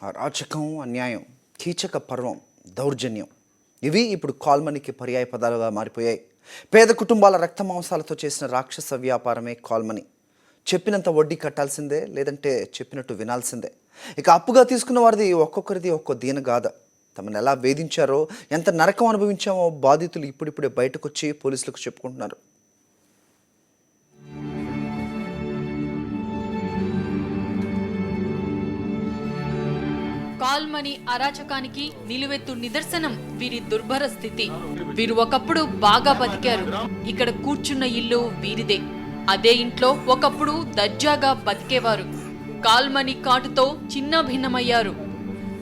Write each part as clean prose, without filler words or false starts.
అరాచకం, అన్యాయం, కీచక పర్వం, దౌర్జన్యం ఇవి ఇప్పుడు కాల్మనీకి పర్యాయ పదాలుగా మారిపోయాయి. పేద కుటుంబాల రక్త మాంసాలతో చేసిన రాక్షస వ్యాపారమే కాల్మనీ. చెప్పినంత వడ్డీ కట్టాల్సిందే, లేదంటే చెప్పినట్టు వినాల్సిందే. ఇక అప్పుగా తీసుకున్న వారిది ఒక్కొక్కరిది ఒక్కో దీనగాథ. తమను ఎలా వేధించారో, ఎంత నరకం అనుభవించామో బాధితులు ఇప్పుడిప్పుడే బయటకొచ్చి పోలీసులకు చెప్పుకుంటున్నారు. కాల్మనీ అరాచకానికి నిలువెత్తు నిదర్శనం వీరి దుర్భర స్థితి. వీరు ఒకప్పుడు బాగా బతికారు. ఇక్కడ కూర్చున్న ఇల్లు వీరిదే. అదే ఇంట్లో ఒకప్పుడు దర్జాగా బతికేవారు. కాల్మనీ కాటుతో చిన్న భిన్నమయ్యారు.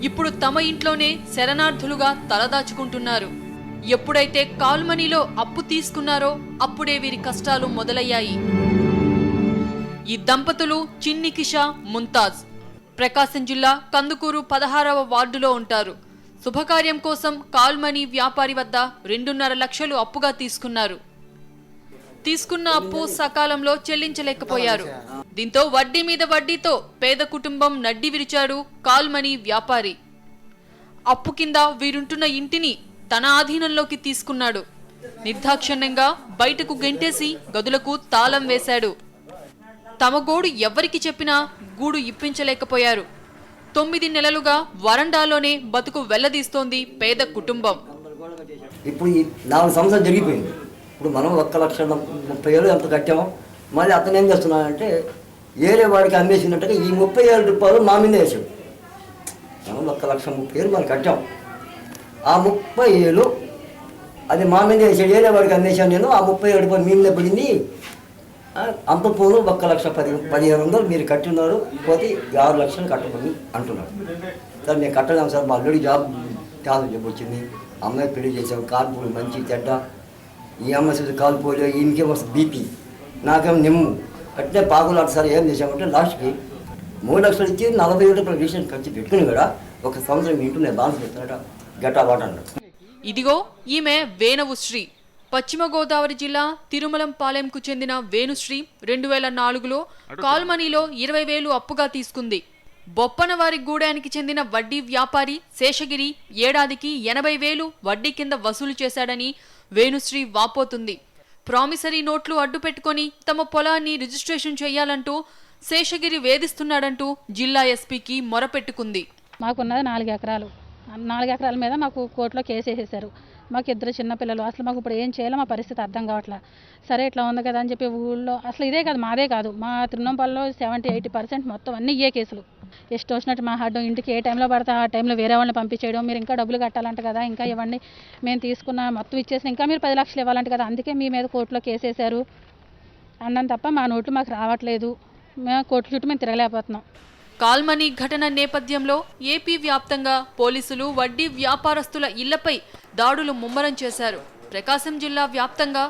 ఇప్పుడు తమ ఇంట్లోనే శరణార్థులుగా తలదాచుకుంటున్నారు. ఎప్పుడైతే కాల్మనీలో అప్పు తీసుకున్నారో అప్పుడే వీరి కష్టాలు మొదలయ్యాయి. ఈ దంపతులు చిన్ని కిషా, ముంతాజ్. ప్రకాశం జిల్లా కందుకూరు 16వ వార్డులో ఉంటారు. శుభకార్యం కోసం కాల్మనీ వ్యాపారి వద్ద 2.5 లక్షలు అప్పుగా తీసుకున్నారు. తీసుకున్న అప్పు సకాలంలో చెల్లించలేకపోయారు. దీంతో వడ్డీ మీద వడ్డీతో పేద కుటుంబం నడ్డి విరిచాడు కాల్మనీ వ్యాపారి. అప్పు కింద వీరుంటున్న ఇంటిని తన ఆధీనంలోకి తీసుకున్నాడు. నిర్దాక్షిణ్యంగా బయటకు గెంటేసి గదులకు తాళం వేశాడు. తమ గోడు ఎవరికి చెప్పినా గూడు ఇప్పించలేకపోయారు. 9 నెలలుగా వరండాలోనే బతుకు వెళ్లదీస్తోంది పేద కుటుంబం. ఇప్పుడు 4 సంవత్సరాలు జరిగిపోయింది. ఇప్పుడు మనం 1,30,000 ఎంత కట్టామో, మళ్ళీ అతను ఏం చేస్తున్నాడంటే ఏరే వాడికి అమ్మేసినట్టుగా ఈ 30,000 రూపాయలు మా మీద వేసాడు. మనం 1,30,000 మనం కట్టాం. ఆ 30,000 అది మా మీద వేసాడు. ఏరే వాడికి అమ్మేసాను నేను. ఆ 30,000 రూపాయలు మీ మీద పడింది. అంత పోను 1,15,000 మీరు కట్టున్నారు, పోతే 6 లక్షలు కట్టమని అంటున్నారు. సార్ నేను కట్టలేము సార్, మా అల్లుడి జాబ్ వచ్చింది, అమ్మాయి పెళ్లి చేసాం, కాల్పోలు మంచి చెడ్డ, ఈ అమ్మాయి కాల్పోలే, ఈమెకే వస్తుంది బీపీ, నాకేమో నిమ్ము అట్లే పాకులాడు. సార్ ఏం చేసామంటే లాస్ట్కి 3 లక్షలు ఇచ్చి 40,000 రూపాయల రీసెంట్ ఖర్చు పెట్టుకుని కూడా 1 సంవత్సరం ఇంటూ నేను బాన్స్ పెడతాడట గట్టాబాట అన్నాడు. ఇదిగో ఈమె వేణుశ్రీ. పశ్చిమ గోదావరి జిల్లా తిరుమలంపాలెంకు చెందిన వేణుశ్రీ 2004లో కాల్మనీలో 20,000 అప్పుగా తీసుకుంది. బొప్పనవారి గూడానికి చెందిన వడ్డీ వ్యాపారి శేషగిరి ఏడాదికి 80,000 వడ్డీ కింద వసూలు చేశాడని వేణుశ్రీ వాపోతుంది. ప్రామిసరీ నోట్లు అడ్డు పెట్టుకుని తమ పొలాన్ని రిజిస్ట్రేషన్ చేయాలంటూ శేషగిరి వేధిస్తున్నాడంటూ జిల్లా ఎస్పీకి మొరపెట్టుకుంది. మాకున్నది 4 ఎకరాలు. 4 ఎకరాల మీద మాకు కోర్టులో కేసు వేసేసారు. మాకు 2 చిన్నపిల్లలు. అసలు మాకు ఇప్పుడు ఏం చేయాలో మా పరిస్థితి అర్థం కావట్లా. సరే ఇట్లా ఉంది కదా అని చెప్పి ఊళ్ళో అసలు ఇదే కాదు, మాదే కాదు, మా తిరునంపల్లిలో 70-80% మొత్తం అన్నీ ఇయే కేసులు. ఇష్టం వచ్చినట్టు మాట్లాడడం, ఇంటికి ఏ టైంలో పడితే ఆ టైంలో వేరే వాళ్ళని పంపించేయడం, మీరు ఇంకా డబ్బులు కట్టాలంట కదా, ఇంకా ఇవ్వండి, మేము తీసుకున్న మొత్తం ఇచ్చేసి ఇంకా మీరు 10 లక్షలు ఇవ్వాలంట కదా, అందుకే మీ మీద కోర్టులో కేసు వేశారు అన్నాను తప్ప మా నోట్లు మాకు రావట్లేదు. మేము కోర్టు చుట్టూ మేము తిరగలేకపోతున్నాం. కాల్మనీ ఘటన నేపథ్యంలో ఏపీ వ్యాప్తంగా పోలీసులు వడ్డీ వ్యాపారస్తుల ఇళ్లపై దాడులు ముమ్మరం చేశారు. ప్రకాశం జిల్లా వ్యాప్తంగా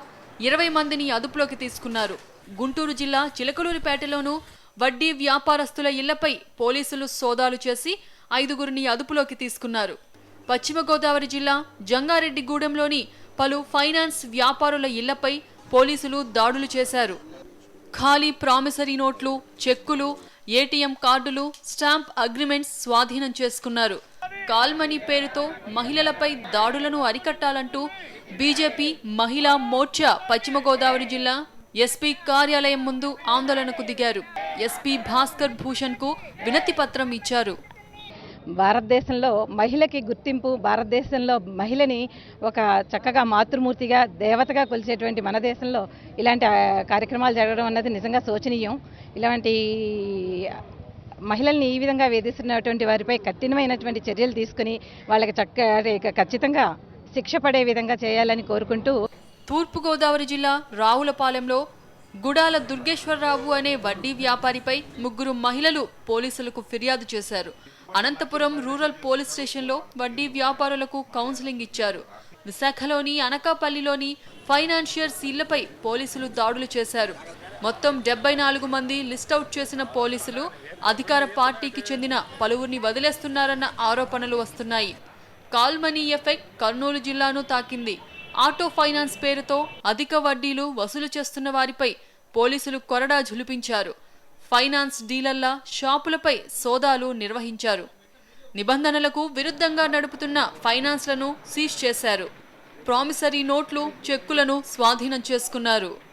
20 మందిని అదుపులోకి తీసుకున్నారు. గుంటూరు జిల్లా చిలకలూరిపేటలోనూ వడ్డీ వ్యాపారస్తుల ఇళ్లపై పోలీసులు సోదాలు చేసి 5గురిని అదుపులోకి తీసుకున్నారు. పశ్చిమ గోదావరి జిల్లా జంగారెడ్డిగూడెంలోని పలు ఫైనాన్స్ వ్యాపారుల ఇళ్లపై పోలీసులు దాడులు చేశారు. ఖాళీ ప్రామిసరీ నోట్లు, చెక్కులు, ఏటీఎం కార్డులు, స్టాంప్ అగ్రిమెంట్స్ స్వాధీనం చేసుకున్నారు. కాల్మనీ పేరుతో మహిళలపై దాడులను అరికట్టాలంటూ బీజేపీ మహిళా మోర్చా పశ్చిమ గోదావరి జిల్లా ఎస్పీ కార్యాలయం ముందు ఆందోళనకు దిగారు. ఎస్పీ భాస్కర్ భూషణ్ కు వినతి పత్రం ఇచ్చారు. భారతదేశంలో మహిళకి గుర్తింపు, భారతదేశంలో మహిళని ఒక చక్కగా మాతృమూర్తిగా, దేవతగా కొలిచేటువంటి మన దేశంలో ఇలాంటి కార్యక్రమాలు జరగడం అన్నది నిజంగా శోచనీయం. ఇలాంటి మహిళల్ని ఈ విధంగా వేధిస్తున్నటువంటి వారిపై కఠినమైనటువంటి చర్యలు తీసుకుని వాళ్ళకి ఖచ్చితంగా శిక్ష పడే విధంగా చేయాలని కోరుకుంటూ, తూర్పుగోదావరి జిల్లా రావులపాలెంలో గుడాల దుర్గేశ్వరరావు అనే వడ్డీ వ్యాపారిపై 3 మహిళలు పోలీసులకు ఫిర్యాదు చేశారు. అనంతపురం రూరల్ పోలీస్ స్టేషన్లో వడ్డీ వ్యాపారులకు కౌన్సిలింగ్ ఇచ్చారు. విశాఖలోని అనకాపల్లిలోని ఫైనాన్షియర్స్ ఇళ్లపై పోలీసులు దాడులు చేశారు. మొత్తం 74 మంది లిస్టౌట్ చేసిన పోలీసులు అధికార పార్టీకి చెందిన పలువురిని వదిలేస్తున్నారన్న ఆరోపణలు వస్తున్నాయి. కాల్మనీ ఎఫెక్ట్ కర్నూలు జిల్లాను తాకింది. ఆటో ఫైనాన్స్ పేరుతో అధిక వడ్డీలు వసూలు చేస్తున్న వారిపై పోలీసులు కొరడా ఝులిపించారు. ఫైనాన్స్ డీలర్ల షాపులపై సోదాలు నిర్వహించారు. నిబంధనలకు విరుద్ధంగా నడుపుతున్న ఫైనాన్స్లను సీజ్ చేశారు. ప్రామిసరీ నోట్లు, చెక్కులను స్వాధీనం చేసుకున్నారు.